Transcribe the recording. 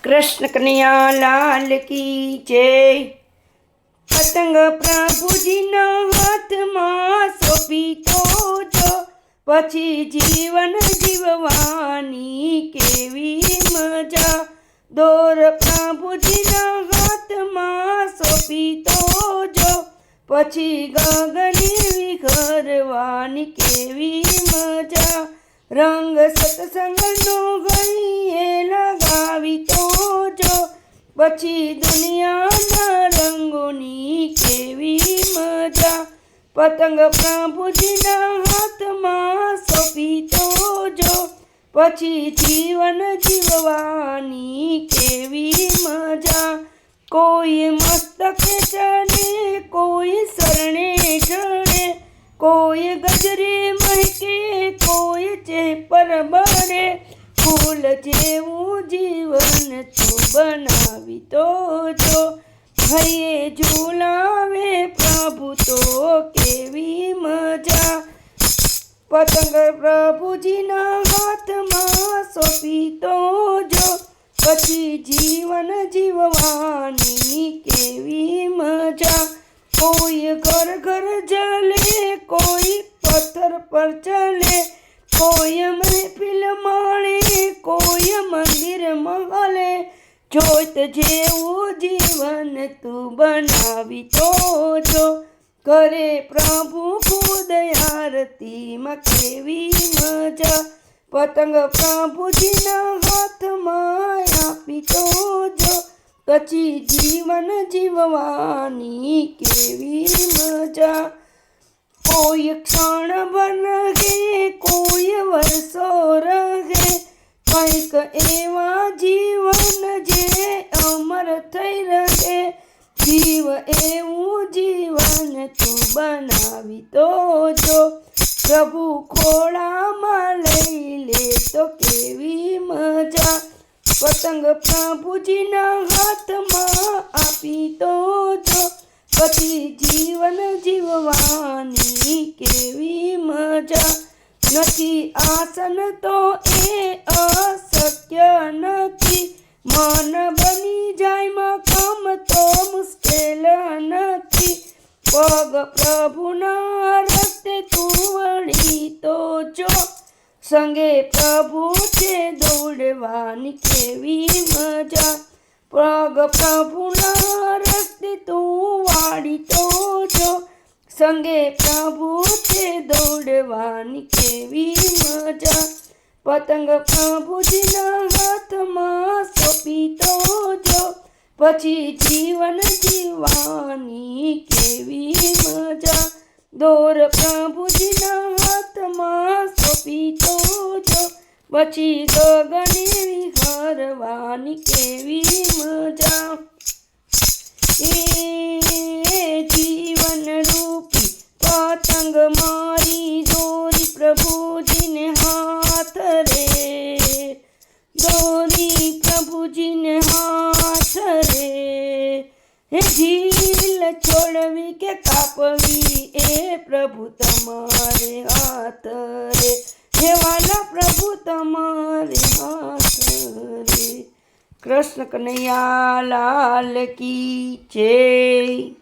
कृष्ण कन्हैया लाल की जय। पतंग प्रभु जी ना हाथ में सोंपी तो जो पछी जीवन जीववानी केवी मजा। दोर प्रभु जी ना हाथ में सोंपी तो जो पछी गगनी विखरवानी केवी मजा। रंग सत्संग नो गळीए लगावी तो जो पछी दुनियाना रंगोनी केवी मजा। पतंग प्रभुजीना हाथमां सोंपी तो जो पछी जीवन जीववानी केवी मजा। कोई मस्तके चढ़े कोई शरणे चढ़े कोई गजरे महके कोई चेपर बड़े। फूल जेवू जीवन तू बनावी तो जो भैये झूलावे प्रभु तो केवी मजा। पतंग प्रभुजीना हाथमां सोंपी तो जो पछी जीवन जीववानी केवी मजा। कोई घर घर जले कोई पत्थर पर चले कोई महफिल माणे कोई मंदिर महले। जोत जेवू जीवन तू बनावी तो जो करे प्रभु खुद आरती में केवी मजा। पतंग प्रभुजीना हाथमां आपी तो जो पछी जीवन जीववानी केवी मजा। कोई क्षण बन गे कोई वर्षो रहे कंईक एवा जीवन जे अमर थई रहे। जीव एवू जीवन तू बनावी तो जो प्रभु खोळामां लई ले तो केवी मजा। पतंग प्रभुजीना हाथमां आपी तो जो पछी जीवन जीववानी केवी मजा। नथी आसन तो ए अशक्य नथी मन बनी जाय मकाम तो मुश्केल नथी। पग प्रभुना रस्ते तू वળી तो जो संगे प्रभु छे दौड़वानी केवी मजा। पग प्रभुना रस्ते तू वाળી तो जो संगे प्रभु छे दौड़वानी केवी मजा। पतंग प्रभुजीना हाथमां सोंपी तो जो पछी जीवन जीववानी केवी मजा। दोर प्रभुजीना हाथमां सोंपी तो जो पछी गगने विहरवानी केवी मजा। ए जीवन रूपी पतंग मारी दोरी प्रभुजीने हाथ रे। दोरी प्रभुजीने हाथ रे। हे झील छोड़वी के कापवी ए प्रभु तमारे हाथ रे। हे वाला प्रभु तमारे हाथ रे। कृष्ण कन्हैया लाल की जय।